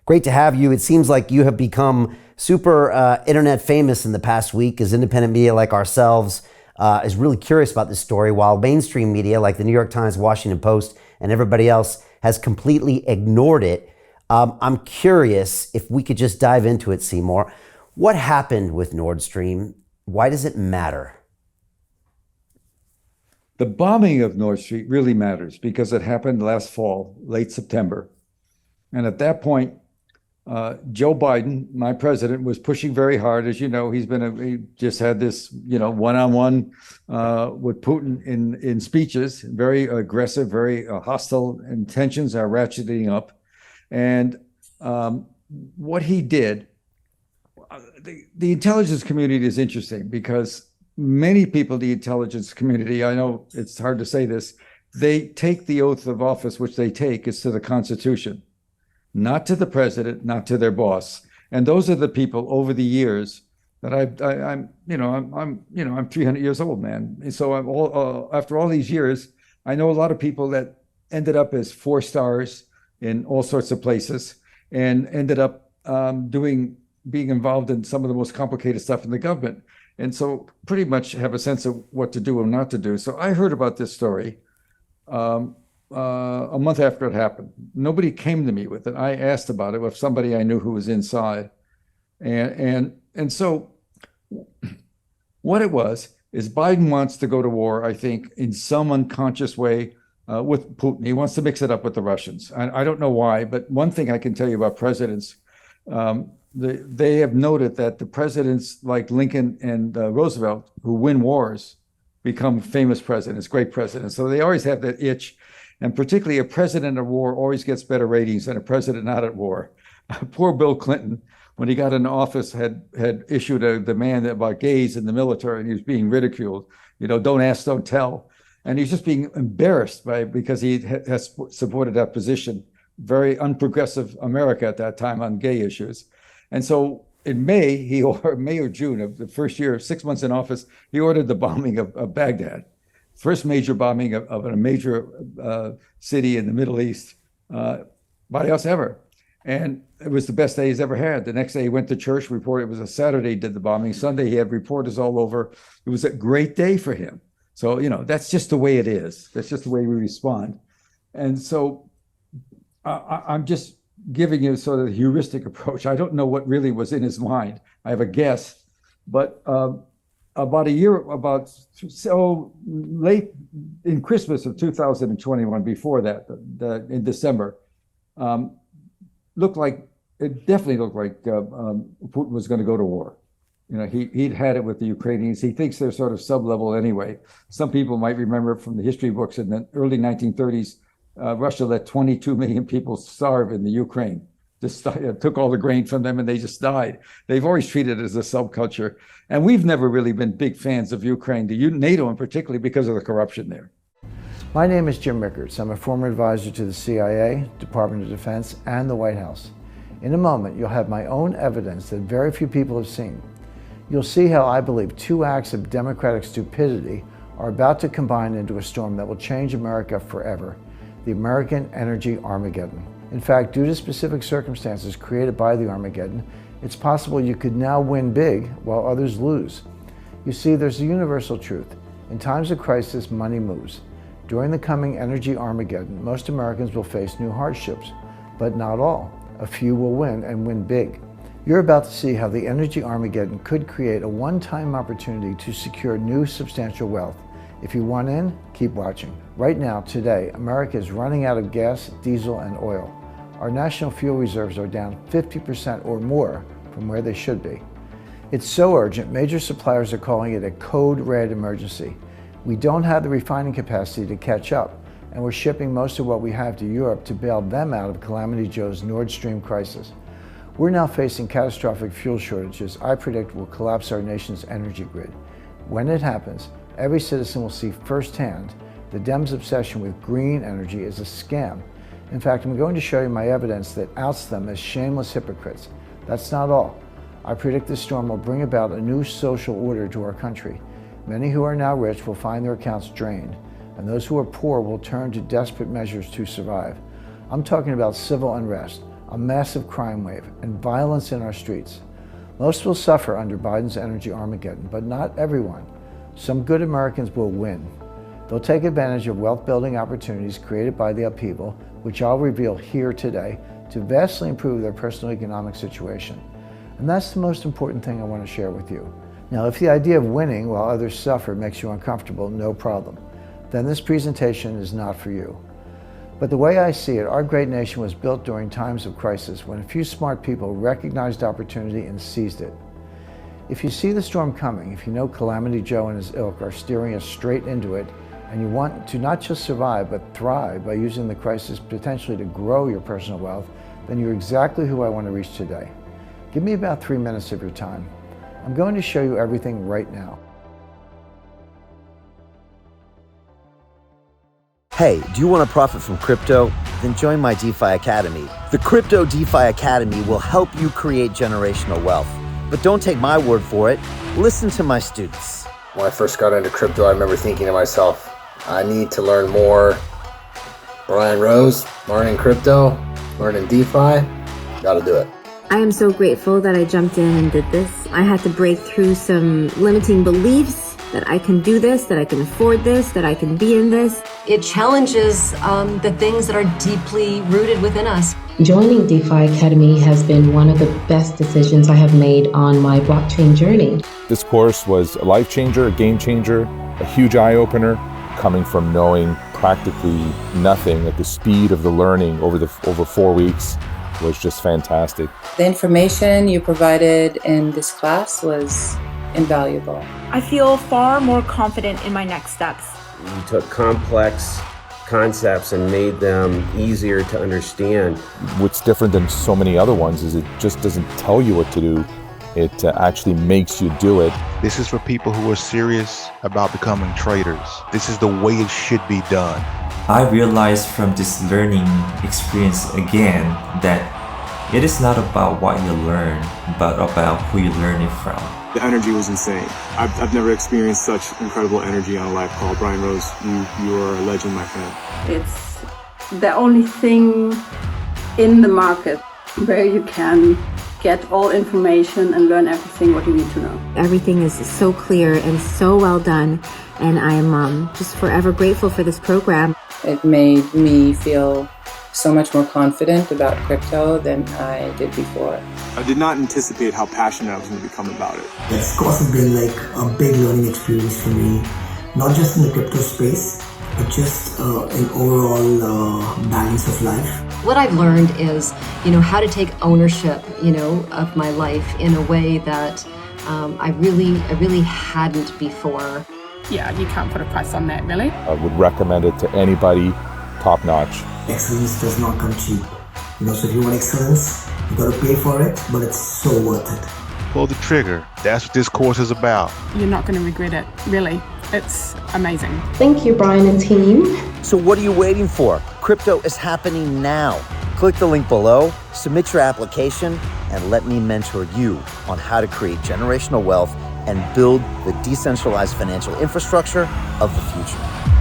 Great to have you. It seems like you have become super internet famous in the past week, as independent media like ourselves is really curious about this story, while mainstream media like the New York Times, Washington Post, and everybody else has completely ignored it. I'm curious if we could just dive into it, Seymour. What happened with Nordstream? Why does it matter? The bombing of Nord Stream really matters because it happened last fall, late September. And at that point, Joe Biden, my president, was pushing very hard. As you know, he just had this, one-on-one with Putin in speeches, very aggressive, very hostile. Intentions are ratcheting up. And what he did, the intelligence community is interesting because many people in the intelligence community, I know it's hard to say this, they take the oath of office, which they take is to the Constitution, not to the president, not to their boss. And those are the people over the years that I'm 300 years old, man. And so after all these years, I know a lot of people that ended up as 4 stars in all sorts of places and ended up being involved in some of the most complicated stuff in the government. And so pretty much have a sense of what to do and not to do. So I heard about this story a month after it happened. Nobody came to me with it. I asked about it with somebody I knew who was inside. And so what it was is Biden wants to go to war, I think, in some unconscious way with Putin. He wants to mix it up with the Russians. I don't know why, but one thing I can tell you about presidents, they have noted that the presidents like Lincoln and Roosevelt who win wars become famous presidents, great presidents. So they always have that itch. And particularly a president at war always gets better ratings than a president not at war. Poor Bill Clinton, when he got into office, had issued a demand about gays in the military, and he was being ridiculed. Don't ask, don't tell. And he's just being embarrassed because he has supported that position. Very unprogressive America at that time on gay issues. And so in May or June of the first year, 6 months in office, he ordered the bombing of Baghdad. First major bombing of a major city in the Middle East by us ever. And it was the best day he's ever had. The next day he went to church, reported. It was a Saturday, did the bombing. Sunday he had reporters all over. It was a great day for him. So, that's just the way it is. That's just the way we respond. And so I'm just giving you sort of the heuristic approach. I don't know what really was in his mind. I have a guess, but about late in Christmas of 2021, before that, in December, it definitely looked like Putin was going to go to war. He'd had it with the Ukrainians. He thinks they're sort of sub-level anyway. Some people might remember from the history books in the early 1930s, Russia let 22 million people starve in the Ukraine. Just took all the grain from them and they just died. They've always treated it as a subculture. And we've never really been big fans of Ukraine, NATO in particular, because of the corruption there. My name is Jim Rickards. I'm a former advisor to the CIA, Department of Defense, and the White House. In a moment, you'll have my own evidence that very few people have seen. You'll see how I believe 2 acts of democratic stupidity are about to combine into a storm that will change America forever. The American energy Armageddon. In fact, due to specific circumstances created by the Armageddon, it's possible you could now win big while others lose. You see, there's a universal truth. In times of crisis, money moves. During the coming energy Armageddon, most Americans will face new hardships, but not all. A few will win and win big. You're about to see how the energy Armageddon could create a one-time opportunity to secure new substantial wealth. If you want in, keep watching. Right now, today, America is running out of gas, diesel, and oil. Our national fuel reserves are down 50% or more from where they should be. It's so urgent, major suppliers are calling it a code red emergency. We don't have the refining capacity to catch up, and we're shipping most of what we have to Europe to bail them out of Calamity Joe's Nordstream crisis. We're now facing catastrophic fuel shortages I predict will collapse our nation's energy grid. When it happens, every citizen will see firsthand the Dems' obsession with green energy is a scam. In fact, I'm going to show you my evidence that outs them as shameless hypocrites. That's not all. I predict this storm will bring about a new social order to our country. Many who are now rich will find their accounts drained, and those who are poor will turn to desperate measures to survive. I'm talking about civil unrest. a massive crime wave, and violence in our streets. Most will suffer under Biden's energy Armageddon, but not everyone. Some good Americans will win. They'll take advantage of wealth-building opportunities created by the upheaval, which I'll reveal here today, to vastly improve their personal economic situation. And that's the most important thing I want to share with you. Now, if the idea of winning while others suffer makes you uncomfortable, no problem. Then this presentation is not for you. But the way I see it, our great nation was built during times of crisis when a few smart people recognized opportunity and seized it. If you see the storm coming, if you know Calamity Joe and his ilk are steering us straight into it, and you want to not just survive, but thrive by using the crisis potentially to grow your personal wealth, then you're exactly who I want to reach today. Give me about 3 minutes of your time. I'm going to show you everything right now. Hey, do you want to profit from crypto? Then join my DeFi Academy. The Crypto DeFi Academy will help you create generational wealth. But don't take my word for it. Listen to my students. When I first got into crypto, I remember thinking to myself, I need to learn more. Brian Rose, learning crypto, learning DeFi, gotta do it. I am so grateful that I jumped in and did this. I had to break through some limiting beliefs that I can do this, that I can afford this, that I can be in this. It challenges the things that are deeply rooted within us. Joining DeFi Academy has been one of the best decisions I have made on my blockchain journey. This course was a life changer, a game changer, a huge eye-opener, coming from knowing practically nothing at the speed of the learning over 4 weeks was just fantastic. The information you provided in this class was invaluable. I feel far more confident in my next steps. You took complex concepts and made them easier to understand. What's different than so many other ones is it just doesn't tell you what to do. It actually makes you do it. This is for people who are serious about becoming traders. This is the way it should be done. I realized from this learning experience again that it is not about what you learn, but about who you learn it from. The energy was insane. I've never experienced such incredible energy on a live call. Brian Rose, you are a legend, my friend. It's the only thing in the market where you can get all information and learn everything what you need to know. Everything is so clear and so well done, and I am just forever grateful for this program. It made me feel so much more confident about crypto than I did before. I did not anticipate how passionate I was going to become about it. This course has been like a big learning experience for me, not just in the crypto space, but just an overall balance of life. What I've learned is, how to take ownership, of my life in a way that I really hadn't before. Yeah, you can't put a price on that, really. I would recommend it to anybody, top notch. Excellence does not come cheap. So if you want excellence, you got to pay for it, but it's so worth it. Pull the trigger. That's what this course is about. You're not going to regret it, really. It's amazing. Thank you, Brian and team. So what are you waiting for? Crypto is happening now. Click the link below, submit your application, and let me mentor you on how to create generational wealth and build the decentralized financial infrastructure of the future.